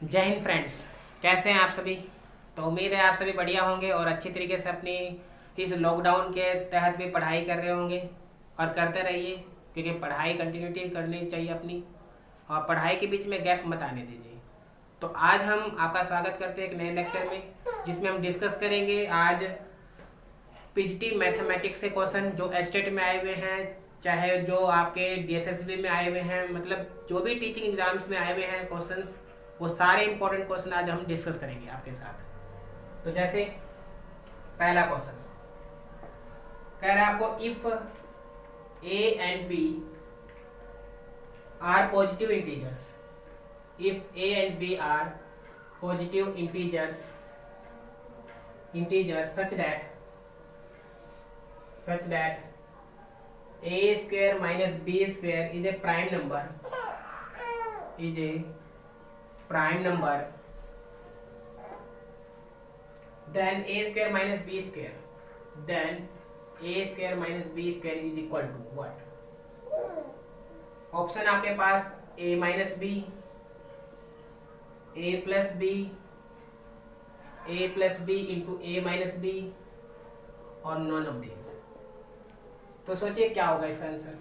जय हिंद फ्रेंड्स। कैसे हैं आप सभी। तो उम्मीद है आप सभी बढ़िया होंगे और अच्छी तरीके से अपनी इस लॉकडाउन के तहत भी पढ़ाई कर रहे होंगे और करते रहिए, क्योंकि पढ़ाई कंटिन्यूटी करनी चाहिए अपनी, और पढ़ाई के बीच में गैप मत आने दीजिए। तो आज हम आपका स्वागत करते हैं एक नए लेक्चर में, जिसमें हम डिस्कस करेंगे आज पीजीटी मैथमेटिक्स से क्वेश्चन जो एचटेट में आए हुए हैं, चाहे जो आपके डीएसएसबी में आए हुए हैं, मतलब जो भी टीचिंग एग्जाम्स में आए हुए हैं क्वेश्चंस, वो सारे इंपॉर्टेंट क्वेश्चन आज हम डिस्कस करेंगे आपके साथ। तो जैसे पहला क्वेश्चन कह रहा है आपको, if A and B are positive integers, if A and B are positive integers such that a square minus b square is a prime number, then a square minus b square is equal to what? Option आपके पास a minus b, a plus b, a plus b into a minus b और none of these। तो सोचिए क्या होगा इसका answer,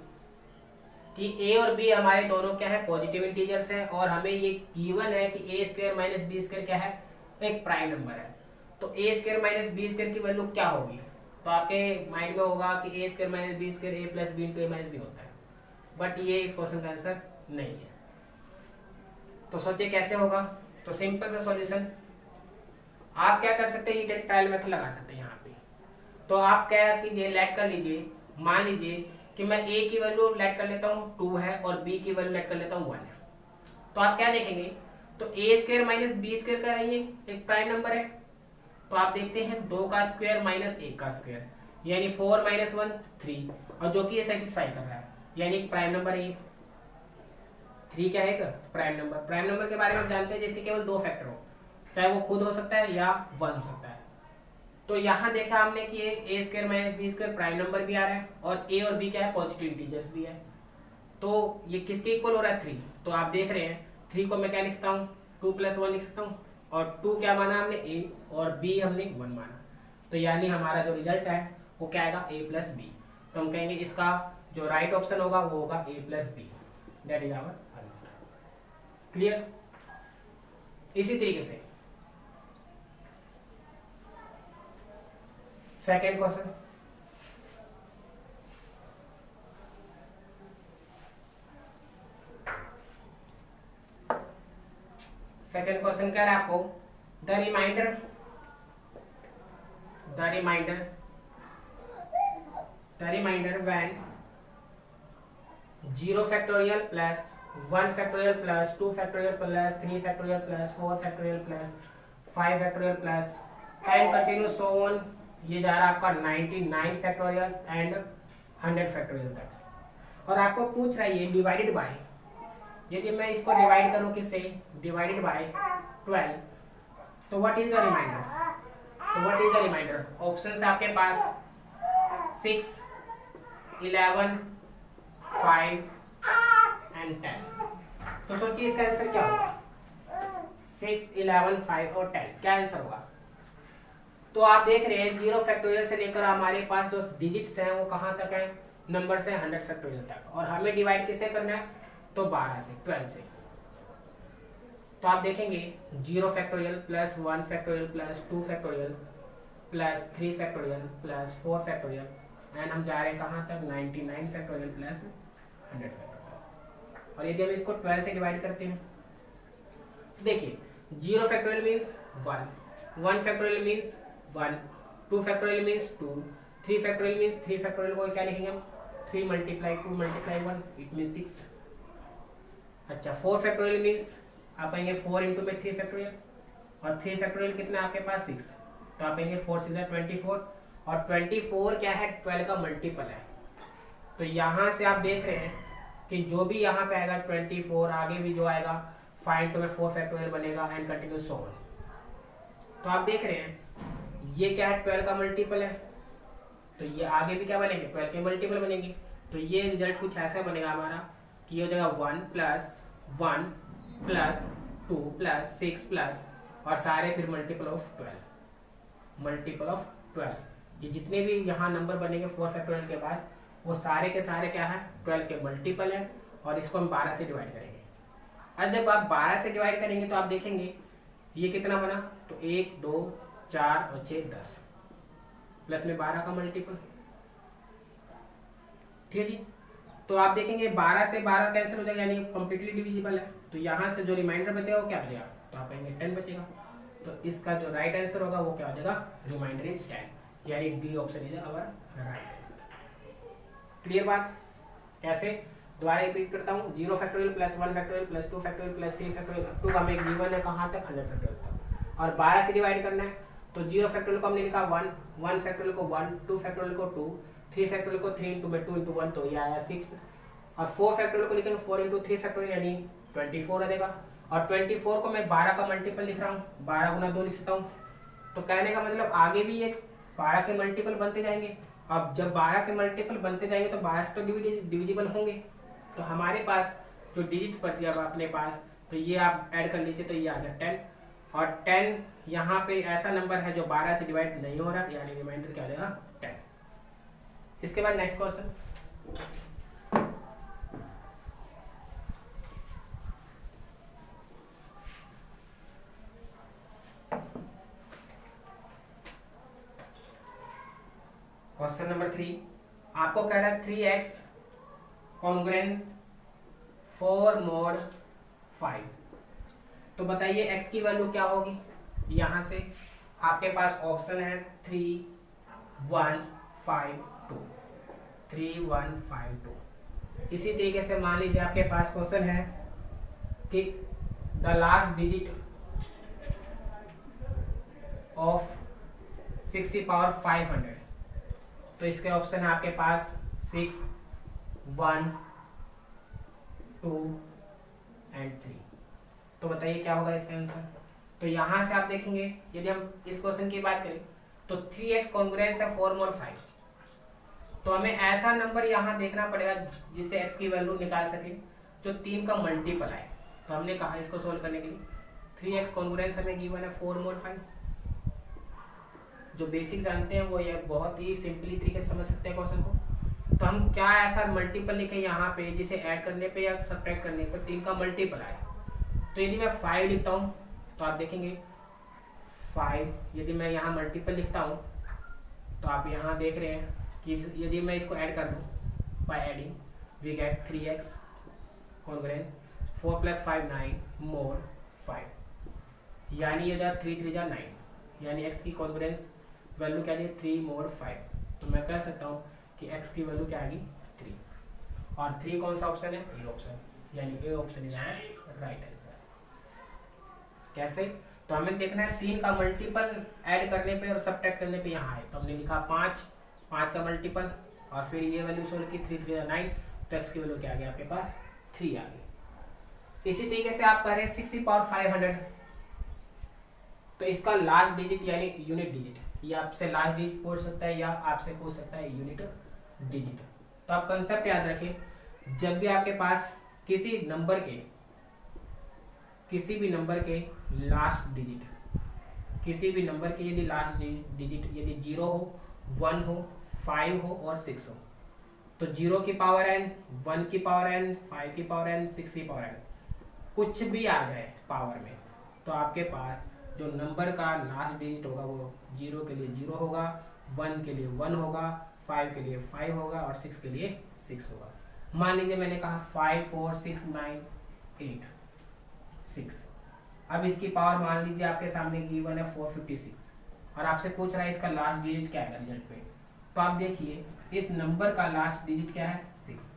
कि a और b हमारे दोनों क्या है, पॉजिटिव इंटीजर्स है, और हमें ये गिवन है कि a square minus B square क्या है, एक प्राइम नंबर है। तो a square minus B square की वैल्यू क्या होगी, तो आपके माइंड में होगा कि a square minus B square a plus B into A minus B होता है, बट ये इस क्वेश्चन का आंसर नहीं है। तो सोचिए कैसे होगा। तो सिंपल सा सॉल्यूशन, आप क्या कर सकते हैं, हीट एंड ट्रायल मेथड लगा सकते हैं यहाँ पे। तो आप क्या कीजिए, लेट कर लीजिए, मान लीजिए कि मैं a की वैल्यू लेट कर लेता हूँ 2 है और b की वैल्यू लेट कर लेता हूँ 1 है। तो आप क्या देखेंगे, तो a square minus B square का ये एक प्राइम नंबर है। तो आप देखते हैं 2 का स्क्वायर माइनस 1 का स्क्वायर, यानी 4 माइनस 1 3, और जो कि ये सेटिस्फाई कर रहा है, यानी एक प्राइम नंबर है। ये 3 क्या है, प्राइम नंबर। प्राइम नंबर के बारे में जानते हैं जिसके केवल 2 फैक्टर हो, चाहे वो खुद हो सकता है या 1 हो सकता है। तो यहाँ देखा हमने कि a square minus B square prime number भी आ रहा है, और ए और बी क्या है, पॉजिटिव इंटीजर्स भी है। तो ये किसके इक्वल हो रहा है, 3। तो आप देख रहे हैं 3 को मैं क्या लिख सकता हूँ, 2 + 1 लिख सकता हूँ, और 2 क्या माना हमने, ए, और बी हमने 1 माना। तो यानी हमारा जो रिजल्ट है वो क्या आएगा, a + b। तो हम कहेंगे इसका जो राइट ऑप्शन होगा वो होगा a + b, that is our answer. Clear. इसी तरीके से सेकेंड क्वेश्चन, कह रहा है आपको, the remainder when 0 factorial plus 1 factorial plus 2 factorial plus 3 factorial plus 4 factorial plus 5 factorial plus and continue so on, ये जा रहा है आपका 99 फैक्टोरियल एंड 100 फैक्टोरियल तक। और आपको पूछ रहा है ये डिवाइडेड बाय, यदि मैं इसको डिवाइड करूं किससे, डिवाइडेड बाय 12, तो what is the remainder. Options आपके पास 6, 11, 5 एंड 10। तो सोचिए इसका आंसर क्या होगा, 6, 11, 5 और 10 क्या आंसर होगा। तो आप देख रहे हैं 0 फैक्टोरियल से लेकर हमारे पास जो डिजिट्स हैं वो कहाँ तक है, नंबर से 100 फैक्टोरियल तक, और हमें डिवाइड किससे करना है, तो 12 से, 12 से। तो आप देखेंगे 0 factorial plus 1 factorial plus 2 factorial plus 3 factorial plus 4 factorial, and हम जा रहे हैं कहाँ तक, 99 फैक्टोरियल प्लस 100 फैक्टोरियल। और यदि हम इसको 12 से डिवाइड करते हैं, तो देखिए 0 factorial means 1 factorial means 1, 2 factorial means 2, 3 factorial means 3 factorial को क्या लिखेंगे हम, 3 × 2 × 1 इट मीन्स 6। अच्छा 4 फैक्टोरियल मीन्स आप कहेंगे 4 × में 3 फैक्टोरियल, और 3 फैक्टोरियल कितना आपके पास 6, तो आप कहेंगे 4 × 6 = 24, और 24 क्या है, 12 का मल्टीपल है। तो यहाँ से आप देख रहे हैं कि जो भी यहाँ पे आएगा 24, आगे भी जो आएगा 5 × में 4 फैक्टोरियल बनेगा एंड कंटिन्यू सो ऑन। तो आप देख रहे हैं ये क्या है, 12 का मल्टीपल है, तो ये आगे भी क्या बनेंगे, 12 के मल्टीपल बनेंगे। तो ये रिजल्ट कुछ ऐसा बनेगा हमारा कि ये हो जाएगा 1 + 1 + 2 प्लस 6 प्लस और सारे फिर मल्टीपल ऑफ 12, मल्टीपल ऑफ 12। ये जितने भी यहाँ नंबर बनेंगे 4 फैक्टोरियल के बाद वो सारे के सारे क्या है 12 के मल्टीपल है, और इसको हम 12 से डिवाइड करेंगे। और जब आप 12 से डिवाइड करेंगे तो आप देखेंगे ये कितना बना, तो 1 2 4 और 6 10 प्लस में 12 का मल्टीपल। ठीक है जी। तो आप देखेंगे 12 से 12 कैंसिल हो जाएगा, यानी कंप्लीटली डिविजिबल है। तो यहाँ से जो रिमाइंडर बचेगा वो क्या बचेगा, तो आप कहेंगे 10 बचेगा। तो इसका जो राइट आंसर होगा वो क्या हो जाएगा, रिमाइंडर इज 10, यानी D option is our right answer. Clear बात। कैसे, दोबारा रिपीट करता हूँ, 0 factorial plus 1 factorial plus 2 factorial plus 3 factorial up to हमें गिवन है कहाँ तक 100 फैक्टोरियल तक, और 12 से डिवाइड करना है। तो 0 फैक्टोरियल को हमने लिखा 1, 1 फैक्टोरियल को 1, 2 फैक्टोरियल को 2, 3 फैक्टोरियल को 3 इंटू में 2 इंटू 1 तो ये आया 6, और 4 फैक्टोरियल को लिखेंगे 4 इंटू 3 फैक्टोरियल यानी 24 आ जाएगा। और 24 को मैं 12 का मल्टीपल लिख रहा हूँ, 12 गुना 2 लिख सकता हूँ। तो कहने का मतलब आगे भी ये 12 के मल्टीपल बनते जाएंगे। अब जब 12 के मल्टीपल बनते जाएंगे तो 12 से तो डिविजिबल होंगे। तो हमारे पास जो डिजिट्स बच गया अपने पास, तो ये आप ऐड कर लीजिए, तो ये आ गया 10, और 10 यहाँ पे ऐसा नंबर है जो 12 से डिवाइड नहीं हो रहा, यानी रिमाइंडर क्या आ जाएगा 10। इसके बाद नेक्स्ट क्वेश्चन, क्वेश्चन नंबर 3 आपको कह रहा है 3x कॉन्ग्रुएंस 4 mod 5। तो बताइए x की वैल्यू क्या होगी। यहाँ से आपके पास ऑप्शन है 3 1 5 2, 3 1 5 2। इसी तरीके से मान लीजिए आपके पास क्वेश्चन है कि द लास्ट डिजिट ऑफ 6 की पावर 500। तो इसके ऑप्शन है आपके पास 6 1 2 एंड 3। तो बताइए क्या होगा इसका आंसर। तो यहां से आप देखेंगे यदि हम इस क्वेश्चन की बात करें तो 3x कॉन्ग्रुएंस है 4 mod 5। तो हमें ऐसा नंबर यहाँ देखना पड़ेगा जिससे x की वैल्यू निकाल सके जो 3 का मल्टीपल आए। तो हमने कहा इसको सोल्व करने के लिए 3x कॉन्ग्रुएंस हमें गिवन है 4 mod 5। जो बेसिक जानते हैं वो ये बहुत ही सिंपली तरीके से समझ सकते हैं क्वेश्चन को। तो हम क्या ऐसा मल्टीपल लिखें यहाँ पे जिसे ऐड करने पे या सब्ट्रैक्ट करने पे 3 का मल्टीपल आए। तो यदि मैं 5 लिखता हूँ तो आप देखेंगे 5, यदि मैं यहाँ मल्टीपल लिखता हूँ तो आप यहाँ देख रहे हैं कि यदि मैं इसको ऐड कर दूँ by adding we get 3x congruence 4 + 5 9 mod 5, यानी ये 3 3 9, यानी x की कॉन्ग्रुएंस वैल्यू क्या है 3 mod 5। तो मैं कह सकता हूँ कि x की वैल्यू क्या आएगी 3, और 3 कौन सा ऑप्शन है, ए ऑप्शन, यानी A option is right answer. कैसे, तो हमें देखना है 3 का मल्टीपल ऐड करने पे और सब्ट्रैक्ट करने पे यहाँ है। तो हमने लिखा 5 का मल्टीपल और फिर ये वैल्यू सोल्व की 3 3 9, तो x की वैल्यू क्या आ गया आपके पास 3 आ गई। इसी तरीके से आप कह रहे हैं 6 की पावर 500। तो इसका लास्ट डिजिट यानी यूनिट डिजिट, ये आपसे लास्ट डिजिट पूछ सकता है या आपसे पूछ सकता है यूनिट डिजिट। तो आप कंसेप्ट याद रखें, जब भी आपके पास किसी भी नंबर के लास्ट डिजिट, किसी भी नंबर के यदि लास्ट डिजिट यदि 0 हो 1 हो 5 हो और 6 हो, तो 0 की पावर n, 1 की पावर n, 5 की पावर n, 6 की पावर n, कुछ भी आ जाए पावर में, तो आपके पास जो नंबर का लास्ट डिजिट होगा वो 0 के लिए 0 होगा, 1 के लिए 1 होगा, 5 के लिए 5 होगा और 6 के लिए 6 होगा। मान लीजिए मैंने कहा 5 4 6 9 8 6। अब इसकी पावर मान लीजिए आपके सामने गिवन है 456 और आपसे पूछ रहा है इसका लास्ट डिजिट क्या है रिजल्ट पे। तो आप देखिए इस नंबर का लास्ट डिजिट क्या है 6,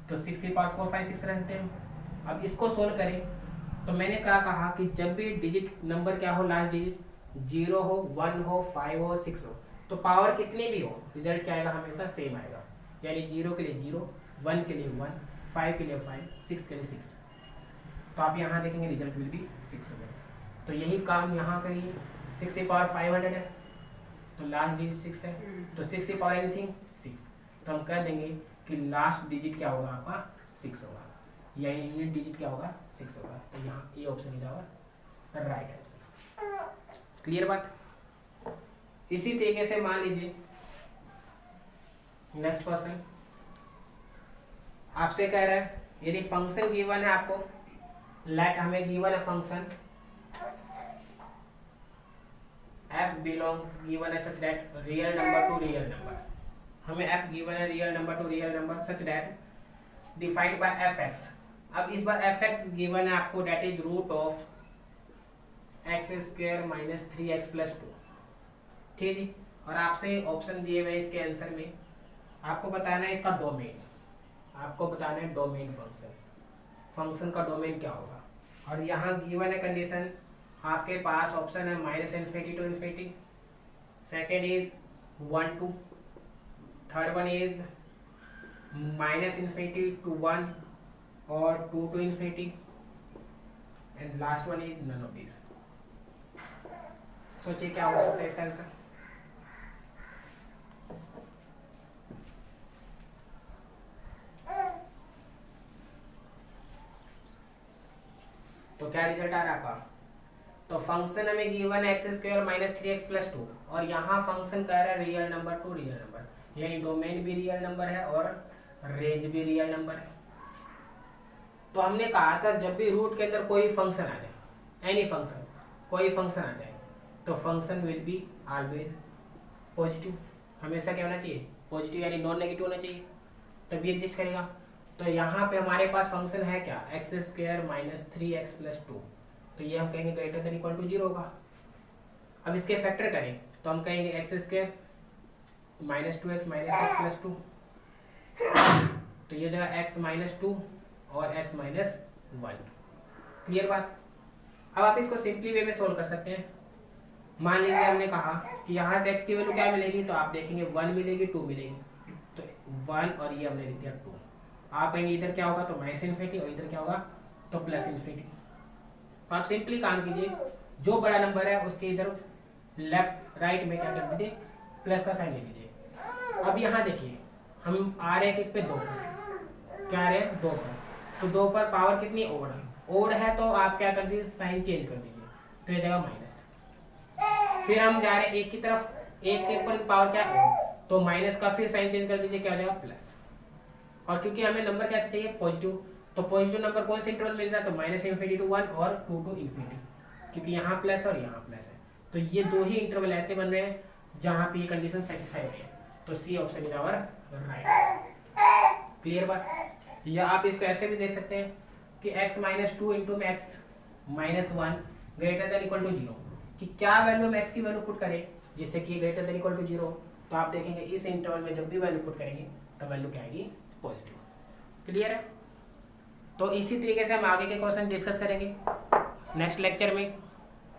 तो 6 की पावर 4 5 6 रहते हैं। अब इसको सोल्व करें तो मैंने क्या कहा कि जब भी डिजिट नंबर क्या हो लास्ट डिजिट 0 हो 1 हो 5 हो 6 हो, तो पावर कितनी भी हो रिजल्ट क्या आएगा हमेशा सेम आएगा, यानी 0 के लिए 0, 1 के लिए 1, 5 के लिए 5, 6 के लिए 6। तो आप यहाँ देखेंगे रिजल्ट विल बी 6 होगा। तो यही काम यहाँ करिए, 6 की पावर 500 है तो लास्ट डिजिट 6 है, तो 6 की पावर एनीथिंग 6, तो हम कह देंगे कि लास्ट डिजिट क्या होगा आपका 6 होगा, यानी यूनिट डिजिट क्या होगा 6 होगा। तो यहाँ ये option is our right answer. Clear बात। इसी तरीके से मान लीजिए नेक्स्ट क्वेश्चन आपसे कह रहा है यदि फंक्शन गिवन है आपको, लेट हमें गिवन है फंक्शन f बिलोंग गिवन है such that real number to real number, हमें f गिवन है real number to real number such that defined by fx। अब इस बार fx गिवन है आपको that is root of X square minus 3x plus 2। ठीक है जी। और आपसे ऑप्शन दिए हुए इसके आंसर में आपको बताना है इसका डोमेन, आपको बताना है डोमेन फंक्शन का डोमेन क्या होगा। और यहाँ गिवन है कंडीशन आपके पास ऑप्शन है minus infinity to infinity, second is 1 to, third one is minus infinity to 1 और 2 to infinity, and last one is none of this. सोचिए क्या हो सकता है इसका आंसर। तो क्या रिजल्ट आ रहा है आपका। तो फंक्शन हमें गिवन है x square minus 3x plus 2 और यहाँ फंक्शन कह रहा है real number to real number, यानी डोमेन भी रियल नंबर है और रेंज भी रियल नंबर है। तो हमने कहा था जब भी रूट के अंदर कोई फंक्शन आ जाए, एनी फंक्शन, कोई फंक्शन आ जाए तो function will be always positive. हमेशा क्या होना चाहिए, पॉजिटिव, यानी नॉन नेगेटिव होना चाहिए, तभी एग्जिस्ट करेगा। तो यहाँ पे हमारे पास फंक्शन है क्या, x square minus 3x plus 2, तो ये हम कहेंगे ग्रेटर देन इक्वल टू 0 होगा। अब इसके फैक्टर करें तो हम कहेंगे x square minus 2x minus x plus 2, तो ये जगह x माइनस 2 और x माइनस 1। क्लियर बात। अब आप इसको सिंपली वे में सोल्व कर सकते हैं। मान लीजिए हमने कहा कि यहाँ से x की वैल्यू क्या मिलेगी, तो आप देखेंगे 1 मिलेगी 2 मिलेगी, तो 1 और ये हमने लिख दिया 2। आप कहेंगे इधर क्या होगा, तो माइनस इन्फिनिटी, और इधर क्या होगा तो प्लस इन्फिनिटी। तो आप सिंपली काम कीजिए, जो बड़ा नंबर है उसके इधर लेफ्ट राइट में क्या कर दीजिए, प्लस का साइन ले लीजिए। अब यहाँ देखिए हम आ रहे हैं किस पे, 2 पर, क्या आ रहे हैं 2 पर, तो 2 पर पावर कितनी, ओड है, तो आप क्या कर दीजिए साइन चेंज कर दीजिए, तो ये जगह माइनस। फिर हम जा रहे हैं 1 की तरफ, 1 के ऊपर पावर क्या है, तो माइनस का फिर साइन चेंज कर दीजिए, क्या हो जाएगा प्लस। और क्योंकि हमें नंबर कैसे चाहिए, पॉजिटिव, तो पॉजिटिव नंबर कौन से इंटरवल मिल रहा है, तो माइनस इन्फिनिटी टू 1 और 2 टू इन्फिनिटी, क्योंकि यहाँ प्लस और यहाँ प्लस है। तो ये 2 ही इंटरवल ऐसे बन रहे हैं जहाँ पे ये कंडीशन सेटिस्फाई हो रही है, तो C option is our right. Clear बात। या आप इसको ऐसे भी देख सकते हैं कि x माइनस 2 इंटू में x minus 1 greater than equal to 0, कि क्या वैल्यू में x की वैल्यू पुट करें जिससे कि ग्रेटर देन इक्वल टू 0, तो आप देखेंगे इस इंटरवल में जब भी वैल्यू पुट करेंगे तो वैल्यू क्या आएगी, पॉजिटिव। क्लियर है। तो इसी तरीके से हम आगे के क्वेश्चन डिस्कस करेंगे नेक्स्ट लेक्चर में,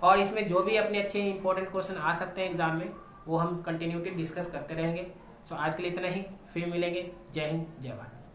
और इसमें जो भी अपने अच्छे इंपॉर्टेंट क्वेश्चन आ सकते हैं एग्जाम में वो हम कंटिन्यूटी डिस्कस करते रहेंगे। सो आज के लिए इतना ही, फिर मिलेंगे। जय हिंद, जय भारत।